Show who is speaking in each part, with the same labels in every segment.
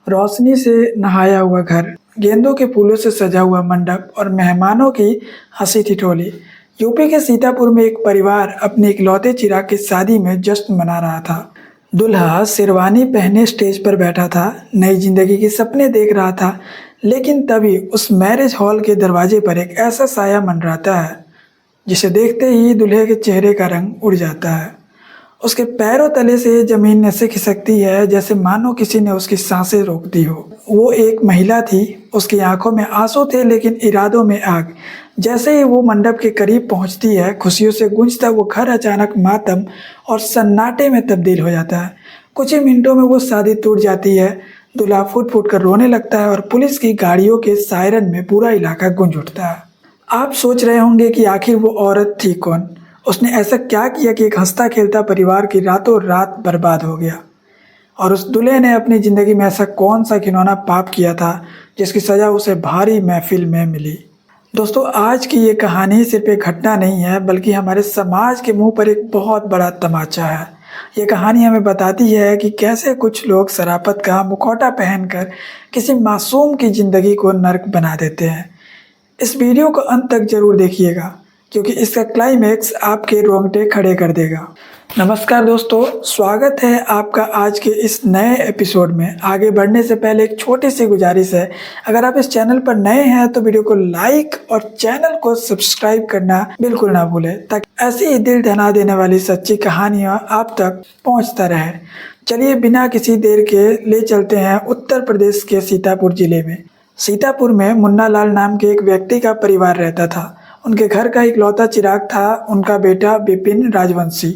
Speaker 1: रोशनी से नहाया हुआ घर, गेंदों के फूलों से सजा हुआ मंडप और मेहमानों की हंसी ठिठोली। यूपी के सीतापुर में एक परिवार अपने इकलौते चिराग की शादी में जश्न मना रहा था। दूल्हा शेरवानी पहने स्टेज पर बैठा था, नई जिंदगी के सपने देख रहा था। लेकिन तभी उस मैरिज हॉल के दरवाजे पर एक ऐसा साया मंडराता है जिसे देखते ही दूल्हे के चेहरे का रंग उड़ जाता है। उसके पैरों तले से जमीन ऐसे खिसकती है जैसे मानो किसी ने उसकी सांसें रोक दी हो। वो एक महिला थी, उसकी आंखों में आंसू थे लेकिन इरादों में आग। जैसे ही वो मंडप के करीब पहुंचती है, खुशियों से गूंजता वो घर अचानक मातम और सन्नाटे में तब्दील हो जाता है। कुछ ही मिनटों में वो शादी टूट जाती है। दूल्हा फूट फूट कर रोने लगता है और पुलिस की गाड़ियों के सायरन में पूरा इलाका गूंज उठता है। आप सोच रहे होंगे कि आखिर वो औरत थी कौन? उसने ऐसा क्या किया कि एक हंसता खेलता परिवार की रातों रात बर्बाद हो गया? और उस दूल्हे ने अपनी ज़िंदगी में ऐसा कौन सा घिनौना पाप किया था जिसकी सज़ा उसे भारी महफिल में मिली? दोस्तों, आज की ये कहानी सिर्फ एक घटना नहीं है, बल्कि हमारे समाज के मुंह पर एक बहुत बड़ा तमाचा है। ये कहानी हमें बताती है कि कैसे कुछ लोग शराफत का मुखौटा पहनकर किसी मासूम की ज़िंदगी को नर्क बना देते हैं। इस वीडियो को अंत तक जरूर देखिएगा, क्योंकि इसका क्लाइमेक्स आपके रोंगटे खड़े कर देगा। नमस्कार दोस्तों, स्वागत है आपका आज के इस नए एपिसोड में। आगे बढ़ने से पहले एक छोटी सी गुजारिश है, अगर आप इस चैनल पर नए हैं तो वीडियो को लाइक और चैनल को सब्सक्राइब करना बिल्कुल ना भूलें, ताकि ऐसी ही दिल दहला देने वाली सच्ची कहानियाँ आप तक पहुँचता रहे। चलिए बिना किसी देर के ले चलते हैं उत्तर प्रदेश के सीतापुर जिले में। सीतापुर में मुन्ना लाल नाम के एक व्यक्ति का परिवार रहता था। उनके घर का इकलौता चिराग था उनका बेटा बिपिन राजवंशी।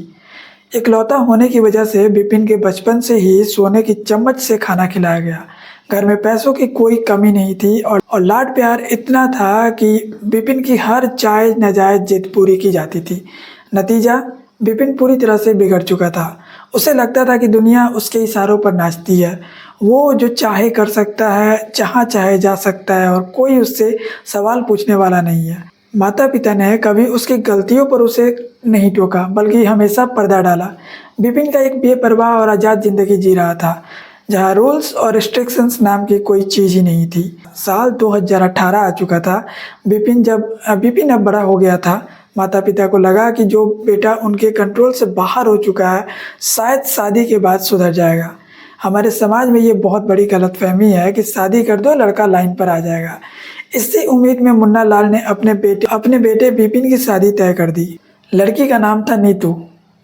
Speaker 1: इकलौता होने की वजह से बिपिन के बचपन से ही सोने की चम्मच से खाना खिलाया गया। घर में पैसों की कोई कमी नहीं थी और लाड प्यार इतना था कि बिपिन की हर जायज नाजायज जिद पूरी की जाती थी। नतीजा, बिपिन पूरी तरह से बिगड़ चुका था। उसे लगता था कि दुनिया उसके इशारों पर नाचती है। वो जो चाहे कर सकता है, जहाँ चाहे जा सकता है और कोई उससे सवाल पूछने वाला नहीं है। माता पिता ने कभी उसकी गलतियों पर उसे नहीं टोका, बल्कि हमेशा पर्दा डाला। बिपिन का एक बेपरवाह और आज़ाद ज़िंदगी जी रहा था, जहाँ रूल्स और रिस्ट्रिक्शंस नाम की कोई चीज़ ही नहीं थी। साल 2018 आ चुका था। बिपिन अब बड़ा हो गया था। माता पिता को लगा कि जो बेटा उनके कंट्रोल से बाहर हो चुका है, शायद शादी के बाद सुधर जाएगा। हमारे समाज में ये बहुत बड़ी गलतफहमी है कि शादी कर दो, लड़का लाइन पर आ जाएगा। इसी उम्मीद में मुन्ना लाल ने अपने बेटे बिपिन की शादी तय कर दी। लड़की का नाम था नीतू।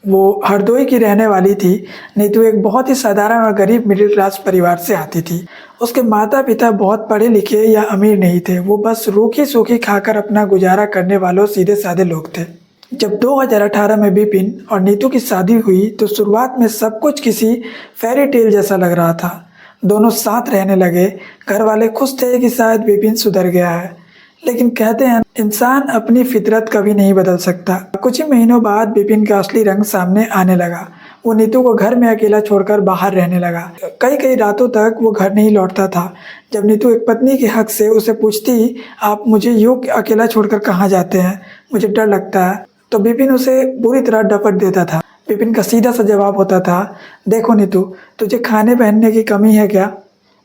Speaker 1: वो हरदोई की रहने वाली थी। नीतू एक बहुत ही साधारण और गरीब मिडिल क्लास परिवार से आती थी। उसके माता पिता बहुत पढ़े लिखे या अमीर नहीं थे। वो बस रूखी सूखी खाकर अपना गुजारा करने वालों सीधे साधे लोग थे। जब 2018 में बिपिन और नीतू की शादी हुई तो शुरुआत में सब कुछ किसी फेरी टेल जैसा लग रहा था। दोनों साथ रहने लगे। घर वाले खुश थे कि शायद बिपिन सुधर गया है, लेकिन कहते हैं इंसान अपनी फितरत कभी नहीं बदल सकता। कुछ ही महीनों बाद बिपिन का असली रंग सामने आने लगा। वो नीतू को घर में अकेला छोड़कर बाहर रहने लगा। कई कई रातों तक वो घर नहीं लौटता था। जब नीतू एक पत्नी के हक से उसे पूछती, आप मुझे यूं अकेला छोड़कर कहाँ जाते हैं, मुझे डर लगता है, तो बिपिन उसे बुरी तरह डपट देता था। बिपिन का सीधा सा जवाब होता था, देखो नीतू, तुझे खाने पहनने की कमी है क्या?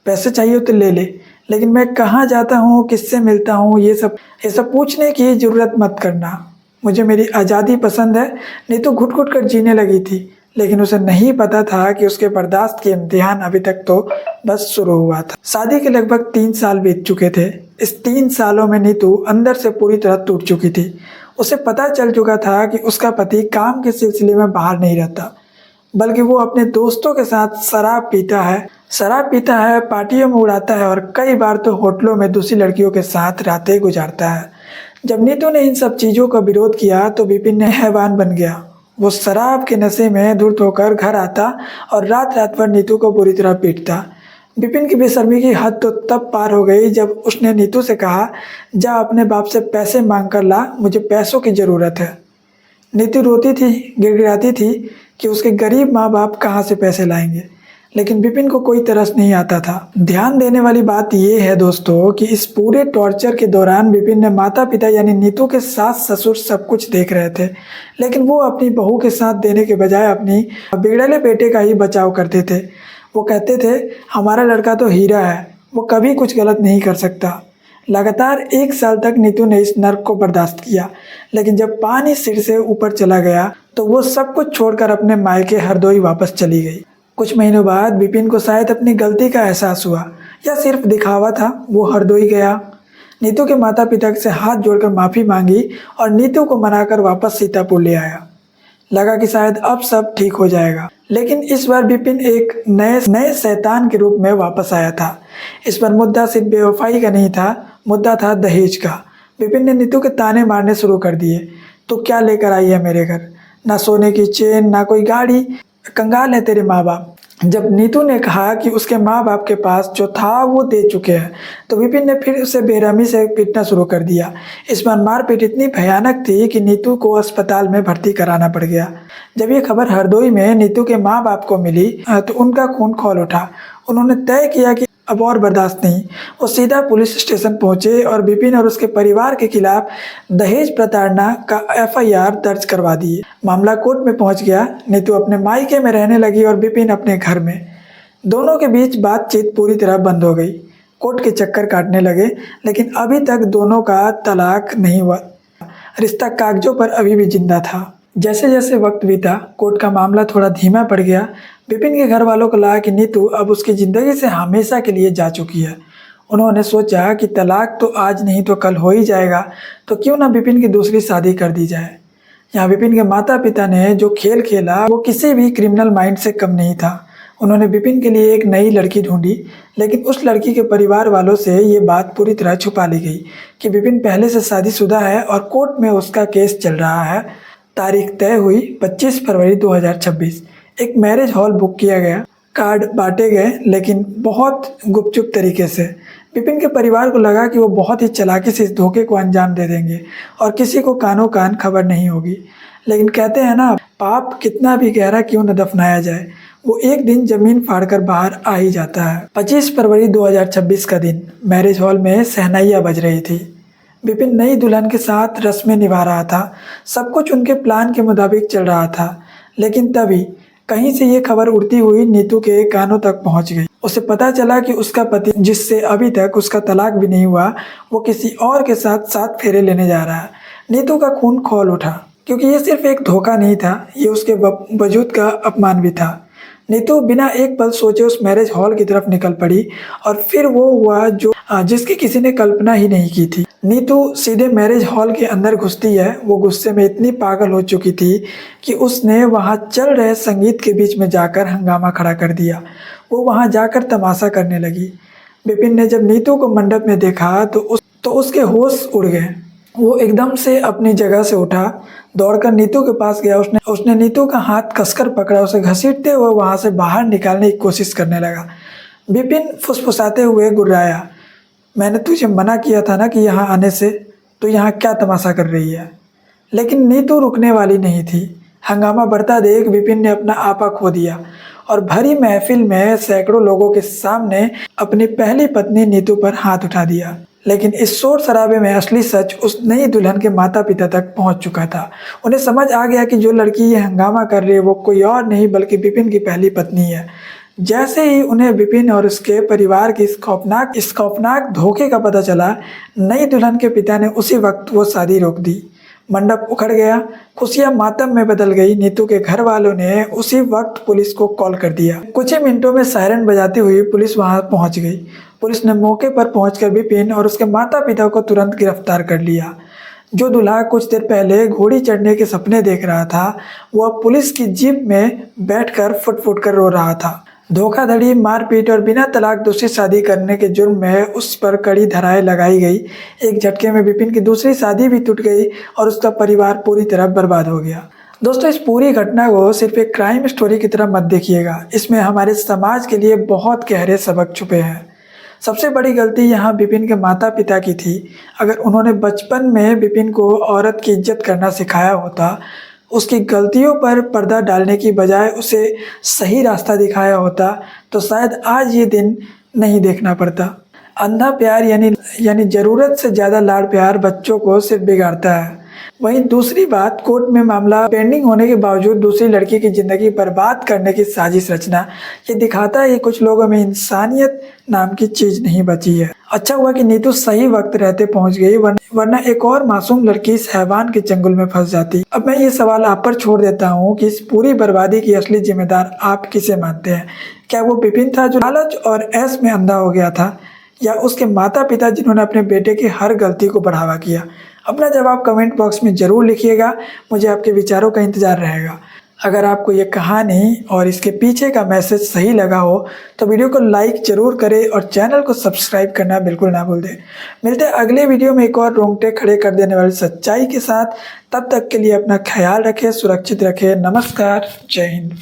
Speaker 1: पैसे चाहिए तो ले ले, लेकिन मैं कहाँ जाता हूँ, किससे मिलता हूँ, ये सब पूछने की ज़रूरत मत करना। मुझे मेरी आज़ादी पसंद है। नीतू घुट घुट कर जीने लगी थी, लेकिन उसे नहीं पता था कि उसके बर्दाश्त के इम्तिहान अभी तक तो बस शुरू हुआ था। शादी के लगभग 3 साल बीत चुके थे। इस 3 सालों में नीतू अंदर से पूरी तरह टूट चुकी थी। उसे पता चल चुका था कि उसका पति काम के सिलसिले में बाहर नहीं रहता, बल्कि वो अपने दोस्तों के साथ शराब पीता है, पार्टियों में उड़ाता है और कई बार तो होटलों में दूसरी लड़कियों के साथ रातें गुजारता है। जब नीतू ने इन सब चीज़ों का विरोध किया तो बिपिन ने हैवान बन गया। वो शराब के नशे में धुत होकर घर आता और रात रात भर नीतू को बुरी तरह पीटता। बिपिन की बेशर्मी की हद तो तब पार हो गई जब उसने नीतू से कहा, जा अपने बाप से पैसे मांग कर ला, मुझे पैसों की ज़रूरत है। नीतू रोती थी, गिड़गिड़ाती थी कि उसके गरीब माँ बाप कहाँ से पैसे लाएंगे, लेकिन बिपिन को कोई तरस नहीं आता था। ध्यान देने वाली बात यह है दोस्तों कि इस पूरे टॉर्चर के दौरान बिपिन ने माता पिता यानी नीतू के सास ससुर सब कुछ देख रहे थे, लेकिन वो अपनी बहू के साथ देने के बजाय अपनी बिगड़े बेटे का ही बचाव करते थे। वो कहते थे हमारा लड़का तो हीरा है, वो कभी कुछ गलत नहीं कर सकता। लगातार 1 साल तक नीतू ने इस नर्क को बर्दाश्त किया, लेकिन जब पानी सिर से ऊपर चला गया तो वो सब कुछ छोड़कर अपने मायके हरदोई वापस चली गई। कुछ महीनों बाद विपिन को शायद अपनी गलती का एहसास हुआ या सिर्फ दिखावा था। वो हरदोई गया, नीतू के माता पिता से हाथ जोड़कर माफ़ी मांगी और नीतू को मनाकर वापस सीतापुर ले आया। लगा कि शायद अब सब ठीक हो जाएगा, लेकिन इस बार विपिन एक नए शैतान के रूप में वापस आया था। इस बार मुद्दा सिर्फ बेवफाई का नहीं था, मुद्दा था दहेज का। विपिन ने नीतू के ताने मारने शुरू कर दिए, तू क्या लेकर आई है मेरे घर, ना सोने की चेन ना कोई गाड़ी, कंगाल है तेरे माँ बाप। जब नीतू ने कहा कि उसके माँ बाप के पास जो था वो दे चुके हैं, तो विपिन ने फिर उसे बेरहमी से पीटना शुरू कर दिया। इस बार मारपीट इतनी भयानक थी कि नीतू को अस्पताल में भर्ती कराना पड़ गया। जब ये खबर हरदोई में नीतू के माँ बाप को मिली तो उनका खून खौल उठा। उन्होंने तय किया कि अब और बर्दाश्त नहीं। वो सीधा पुलिस स्टेशन पहुंचे और विपिन और उसके परिवार के खिलाफ दहेज प्रताड़ना का एफआईआर दर्ज करवा दिए। मामला कोर्ट में पहुंच गया। नीतू अपने मायके में रहने लगी और विपिन अपने घर में। दोनों के बीच बातचीत पूरी तरह बंद हो गई। कोर्ट के चक्कर काटने लगे, लेकिन अभी तक दोनों का तलाक नहीं हुआ। रिश्ता कागजों पर अभी भी जिंदा था। जैसे जैसे वक्त बीता, कोर्ट का मामला थोड़ा धीमा पड़ गया। विपिन के घर वालों को लगा कि नीतू अब उसकी ज़िंदगी से हमेशा के लिए जा चुकी है। उन्होंने सोचा कि तलाक तो आज नहीं तो कल हो ही जाएगा, तो क्यों ना विपिन की दूसरी शादी कर दी जाए। यहाँ विपिन के माता पिता ने जो खेल खेला वो किसी भी क्रिमिनल माइंड से कम नहीं था। उन्होंने विपिन के लिए एक नई लड़की ढूंढी, लेकिन उस लड़की के परिवार वालों से ये बात पूरी तरह छुपा ली गई कि विपिन पहले से शादीशुदा है और कोर्ट में उसका केस चल रहा है। तारीख तय हुई 25 फरवरी 2026। एक मैरिज हॉल बुक किया गया, कार्ड बांटे गए, लेकिन बहुत गुपचुप तरीके से। विपिन के परिवार को लगा कि वो बहुत ही चालाकी से इस धोखे को अंजाम दे देंगे और किसी को कानों कान खबर नहीं होगी। लेकिन कहते हैं ना, पाप कितना भी गहरा क्यों न दफनाया जाए, वो एक दिन जमीन फाड़कर बाहर आ ही जाता है। 25 फरवरी 2026 का दिन मैरिज हॉल में शहनाइयाँ बज रही थी। विपिन नई दुल्हन के साथ रस्में निभा रहा था। सब कुछ उनके प्लान के मुताबिक चल रहा था, लेकिन तभी कहीं से ये खबर उड़ती हुई नीतू के कानों तक पहुंच गई। उसे पता चला कि उसका पति, जिससे अभी तक उसका तलाक भी नहीं हुआ, वो किसी और के साथ 7 फेरे लेने जा रहा है। नीतू का खून खौल उठा, क्योंकि ये सिर्फ एक धोखा नहीं था, ये उसके वजूद का अपमान भी था। नीतू बिना एक पल सोचे उस मैरिज हॉल की तरफ निकल पड़ी और फिर वो हुआ जो जिसकी किसी ने कल्पना ही नहीं की थी। नीतू सीधे मैरिज हॉल के अंदर घुसती है। वो गुस्से में इतनी पागल हो चुकी थी कि उसने वहाँ चल रहे संगीत के बीच में जाकर हंगामा खड़ा कर दिया। वो वहाँ जाकर तमाशा करने लगी। विपिन ने जब नीतू को मंडप में देखा तो उसके होश उड़ गए। वो एकदम से अपनी जगह से उठा, दौड़कर नीतू के पास गया। उसने नीतू का हाथ कसकर पकड़ा, उसे घसीटते हुए वहाँ से बाहर निकालने की कोशिश करने लगा। विपिन फुसफुसाते हुए गुर्राया, मैंने तुझे मना किया था ना कि यहाँ आने से, तो यहाँ क्या तमाशा कर रही है। लेकिन नीतू रुकने वाली नहीं थी। हंगामा बढ़ता देख विपिन ने अपना आपा खो दिया और भरी महफिल में सैकड़ों लोगों के सामने अपनी पहली पत्नी नीतू पर हाथ उठा दिया। लेकिन इस शोर शराबे में असली सच उस नई दुल्हन के माता पिता तक पहुंच चुका था। उन्हें समझ आ गया कि जो लड़की ये हंगामा कर रही है वो कोई और नहीं बल्कि विपिन की पहली पत्नी है। जैसे ही उन्हें विपिन और उसके परिवार की इस खौफनाक धोखे का पता चला, नई दुल्हन के पिता ने उसी वक्त वो शादी रोक दी। मंडप उखड़ गया, खुशियां मातम में बदल गई। नीतू के घर वालों ने उसी वक्त पुलिस को कॉल कर दिया। कुछ ही मिनटों में सायरन बजाती हुई पुलिस वहां पहुंच गई। पुलिस ने मौके पर पहुंचकर विपिन और उसके माता पिता को तुरंत गिरफ्तार कर लिया। जो दूल्हा कुछ देर पहले घोड़ी चढ़ने के सपने देख रहा था, वो अब पुलिस की जीप में बैठकर फुट कर रो रहा था। धोखाधड़ी, मारपीट और बिना तलाक दूसरी शादी करने के जुर्म में उस पर कड़ी धाराएं लगाई गई। एक झटके में विपिन की दूसरी शादी भी टूट गई और उसका परिवार पूरी तरह बर्बाद हो गया। दोस्तों, इस पूरी घटना को सिर्फ एक क्राइम स्टोरी की तरह मत देखिएगा। इसमें हमारे समाज के लिए बहुत गहरे सबक छुपे हैं। सबसे बड़ी गलती यहाँ विपिन के माता पिता की थी। अगर उन्होंने बचपन में विपिन को औरत की इज्जत करना सिखाया होता, उसकी गलतियों पर पर्दा डालने की बजाय उसे सही रास्ता दिखाया होता, तो शायद आज ये दिन नहीं देखना पड़ता। अंधा प्यार यानी ज़रूरत से ज़्यादा लाड़ प्यार बच्चों को सिर्फ बिगाड़ता है। वहीं दूसरी बात, कोर्ट में मामला पेंडिंग होने के बावजूद दूसरी लड़की की जिंदगी बर्बाद करने की साजिश रचना, ये दिखाता है कि कुछ लोगों में इंसानियत नाम की चीज नहीं बची है। अच्छा हुआ कि नीतू सही वक्त रहते पहुंच गई, वरना एक और मासूम लड़की इस हैवान के चंगुल में फंस जाती। अब मैं ये सवाल आप पर छोड़ देता हूँ कि इस पूरी बर्बादी की असली जिम्मेदार आप किसे मानते हैं? क्या वो विपिन था जो लालच और ऐश में अंधा हो गया था, या उसके माता पिता जिन्होंने अपने बेटे की हर गलती को बढ़ावा किया? अपना जवाब कमेंट बॉक्स में ज़रूर लिखिएगा, मुझे आपके विचारों का इंतज़ार रहेगा। अगर आपको ये कहानी और इसके पीछे का मैसेज सही लगा हो तो वीडियो को लाइक ज़रूर करें और चैनल को सब्सक्राइब करना बिल्कुल ना भूल दें। मिलते हैं अगले वीडियो में एक और रोंगटे खड़े कर देने वाली सच्चाई के साथ। तब तक के लिए अपना ख्याल रखें, सुरक्षित रखें। नमस्कार, जय हिंद।